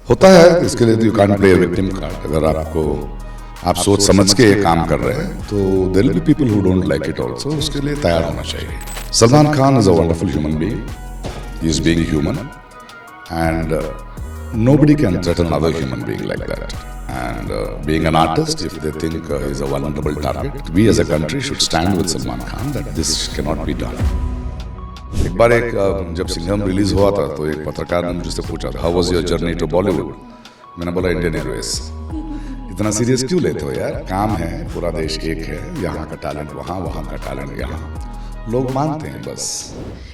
होता है, इसके लिए you can't play victim card. अगर आप सोच समझ के ये काम कर रहे हैं तो there will be people who don't like it also, उसके लिए तैयार होना चाहिए। Salman Khan is a wonderful human being, he is being human and nobody can threaten another human being like that. And being an artist, if they think he's a vulnerable target, we as a country should stand with Salman Khan that this cannot be done. एक बार जब Singham release हुआ था तो एक पत्रकार ने मुझसे पूछा था, how was your journey to Bollywood? मैंने बोला इंडियन एयरवेज। इतना सीरियस क्यों लेते हो यार? काम है, पूरा देश एक है, यहाँ का टैलेंट वहाँ, वहाँ का टैलेंट यहाँ, लोग मानते हैं बस।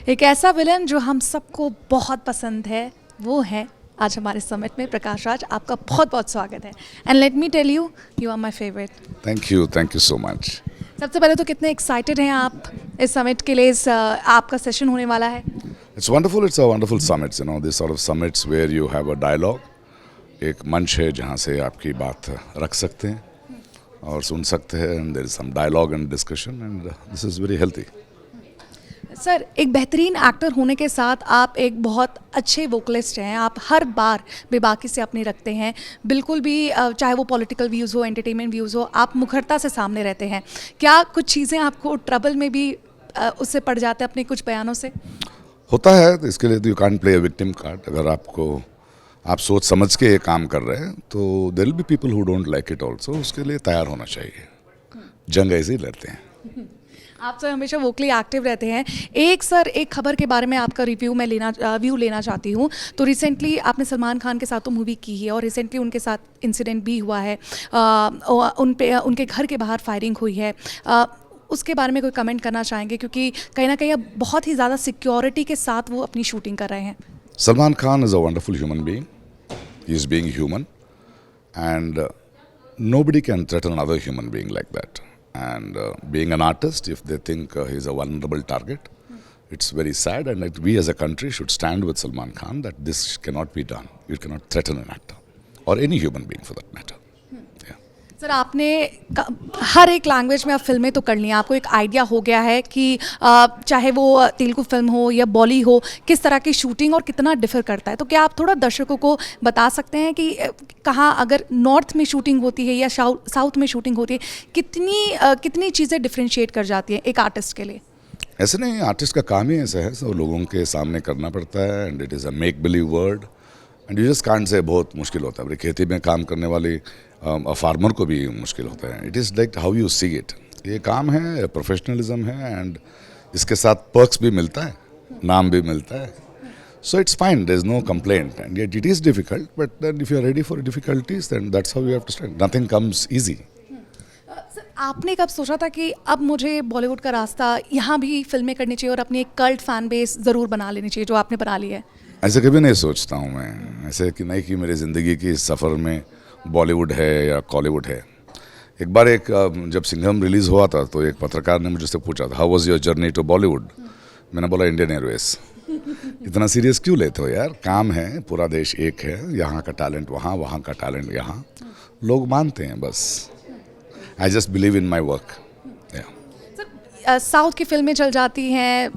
एक ऐसा विलन जो हम सबको बहुत पसंद है वो है आज हमारे समिट में प्रकाश राज। आपका बहुत बहुत स्वागत है and let me tell you, you are my favourite. Thank you so much. सबसे पहले तो कितने एक्साइटेड हैं आप इस समिट के लिए? आपका सेशन होने वाला है। It's a wonderful summits, you know, this sort of summits where you have a dialogue. एक मंच है जहाँ से आपकी बात रख सकते हैं और सुन सकते हैं, and there is some dialogue and discussion, and this is very healthy. Sir, एक बेहतरीन एक्टर होने के साथ आप एक बहुत अच्छे वोकलिस्ट हैं। आप हर बार बेबाकी से अपनी रखते हैं, बिल्कुल भी चाहे वो पॉलिटिकल व्यूज़ हो, एंटरटेनमेंट व्यूज़ हो, आप मुखरता से सामने रहते हैं। क्या कुछ चीज़ें आपको ट्रबल में भी उससे पड़ जाते हैं अपने कुछ बयानों से? होता है, तो इसके लिए you can't play victim card. अगर आप सोच समझ के ये काम कर रहे हैं तो there will be people who don't like it also, उसके लिए तैयार होना चाहिए। जंग ऐसे ही लड़ते हैं। आप सर हमेशा वोकली एक्टिव रहते हैं। एक खबर के बारे में आपका व्यू लेना चाहती हूँ। तो रिसेंटली आपने सलमान खान के साथ तो मूवी की है और रिसेंटली उनके साथ इंसिडेंट भी हुआ है, उनके घर के बाहर फायरिंग हुई है। उसके बारे में कोई कमेंट करना चाहेंगे? क्योंकि कहीं ना कहीं अब बहुत ही ज़्यादा सिक्योरिटी के साथ वो अपनी शूटिंग कर रहे हैं। Salman Khan is a wonderful human being, he is being human and nobody can threaten another human being like that. And being an artist, if they think he's a vulnerable target, it's very sad, and that we as a country should stand with Salman Khan that this cannot be done. You cannot threaten an actor or any human being for that matter. Sir, आपने हर एक language में आप फिल्में तो कर ली हैं, आपको एक आइडिया हो गया है कि चाहे वो तेलुगु फिल्म हो या बॉली हो, किस तरह की शूटिंग और कितना डिफर करता है। तो क्या आप थोड़ा दर्शकों को बता सकते हैं कि कहाँ अगर नॉर्थ में शूटिंग होती है या साउथ में शूटिंग होती है, कितनी चीज़ें डिफ्रेंशिएट कर जाती हैं एक आर्टिस्ट के लिए? ऐसे नहीं, आर्टिस्ट का काम ही ऐसा है, सब लोगों के सामने करना पड़ता है and it is a make believe word and you just can't say. बहुत मुश्किल होता है, खेती में काम करने वाली फार्मर को भी मुश्किल होता है। It is like how you see it. ये काम है, प्रोफेशनलिज्म है एंड इसके साथ पर्क्स भी मिलता है, नाम भी मिलता है। So it's fine, there is no complaint and yet it is difficult, but then if you are ready for difficulties then that's how you have to stand. Nothing comes easy. आपने कब सोचा था कि अब मुझे बॉलीवुड का रास्ता यहाँ भी फिल्में करनी चाहिए और अपनी एक कल्ट फैन बेस ज़रूर बना लेनी चाहिए, जो आपने बना ली है? ऐसे कभी नहीं सोचता हूँ मैं, ऐसे कि नहीं कि मेरी ज़िंदगी की सफ़र में बॉलीवुड है या कॉलीवुड है। एक बार जब सिंघम रिलीज़ हुआ था तो एक पत्रकार ने मुझसे पूछा था, how was your journey to Bollywood? मैंने बोला इंडियन एयरवेज। इतना सीरियस क्यों लेते हो यार? काम है, पूरा देश एक है, यहाँ का टैलेंट वहाँ, वहाँ का टैलेंट यहाँ, लोग मानते हैं बस। I just believe in my work. South की फिल्में चल जाती हैं,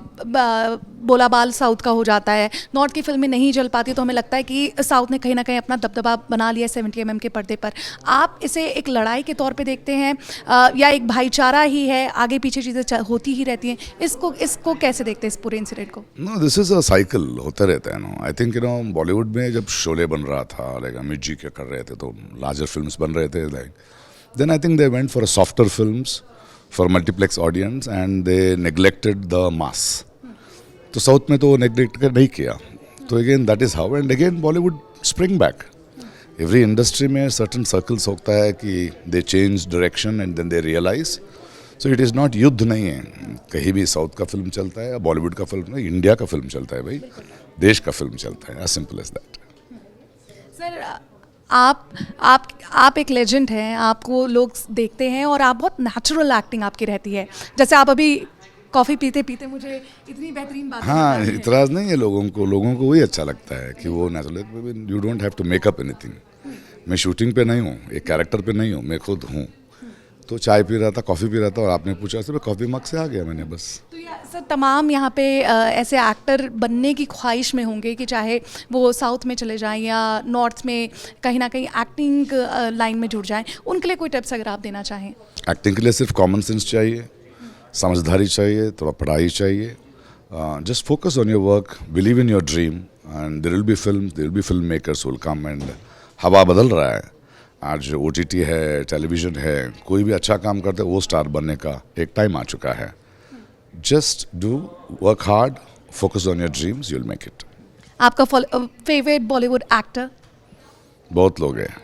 बोलाबाल साउथ का हो जाता है, नॉर्थ की फिल्में नहीं चल पाती, तो हमें लगता है कि साउथ ने कहीं ना कहीं अपना दबदबा बना लिया 70 mm के पर्दे पर। आप इसे एक लड़ाई के तौर पे देखते हैं या एक भाईचारा ही है, आगे पीछे चीज़ें होती ही रहती हैं? इसको कैसे देखते हैं, इस पूरे इंसिडेंट को? No, this is a cycle, होता रहता है। नो, आई थिंक बॉलीवुड में जब शोले बन रहा था, लाइक अमित जी के कर रहे थे, तो लार्जर फिल्म्स बन रहे थे, like then I think they went for a softer films for multiplex audience and they neglected the mass. तो साउथ में तो वो नेग्लेक्ट नहीं किया, तो again that is how and again Bollywood spring back. Every industry में सर्टन सर्कल्स होता है कि they change direction and then they realise. So it is not युद्ध नहीं है, कहीं भी साउथ का फिल्म चलता है या बॉलीवुड का फिल्म नहीं, इंडिया का फिल्म चलता है भाई, देश का फिल्म चलता है, as simple as that. Sir, आप एक लेजेंड हैं, आपको लोग देखते हैं और आप बहुत नेचुरल एक्टिंग आपकी रहती है। जैसे आप अभी कॉफ़ी पीते पीते मुझे इतनी बेहतरीन बात। हाँ, इतराज़ नहीं है लोगों को वही अच्छा लगता है कि वो natural. You don't have to make up anything. मैं शूटिंग पे नहीं हूँ, एक कैरेक्टर पे नहीं हूँ, मैं खुद हूँ। तो चाय पी रहा था, कॉफ़ी पी रहा था, और आपने पूछा तो मैं कॉफ़ी मग से आ गया मैंने बस। तो ये सर तमाम यहाँ पे ऐसे एक्टर बनने की ख्वाहिश में होंगे कि चाहे वो साउथ में चले जाएं या नॉर्थ में कहीं ना कहीं एक्टिंग लाइन में जुड़ जाएं, उनके लिए कोई टिप्स अगर आप देना चाहें? एक्टिंग के लिए सिर्फ कॉमन सेंस चाहिए, समझदारी चाहिए, थोड़ा पढ़ाई चाहिए, just focus on your work, believe in your dream, and there will be film makers will come. And हवा बदल रहा है, आज OTT है, टेलीविज़न है, कोई भी अच्छा काम करता है वो स्टार बनने का एक टाइम आ चुका है। Just do work hard, focus on your dreams, you will make it. आपका फेवरेट बॉलीवुड एक्टर? बहुत लोग हैं।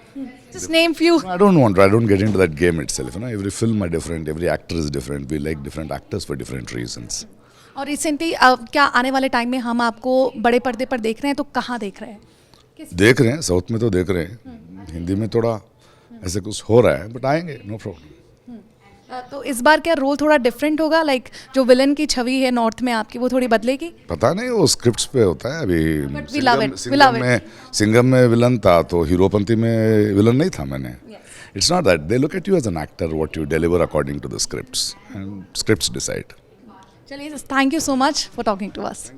Just name few. I don't get into that game itself. You know, every film is different, every actor is different. We like different actors for different reasons. और recently क्या आने वाले time में हम आपको बड़े पर्दे पर देख रहे हैं, तो कहाँ देख रहे हैं? देख रहे हैं, साउथ में तो देख रहे हैं, हिंदी में थोड़ा ऐसे कुछ हो रहा है, बट आएंगे, नो प्रॉब्लम। तो इस बार क्या रोल थोड़ा डिफरेंट होगा, लाइक जो विलन की छवि है नॉर्थ में आपकी वो थोड़ी बदलेगी? पता नहीं, वो स्क्रिप्ट्स पे होता है। अभी But we love it, we love Singham में विलन था तो हीरोपंती में विलन नहीं था मैंने। It's not that, they look at you as an actor, what you deliver according to the scripts, and scripts decide. चलिए, thank you so much for talking to us.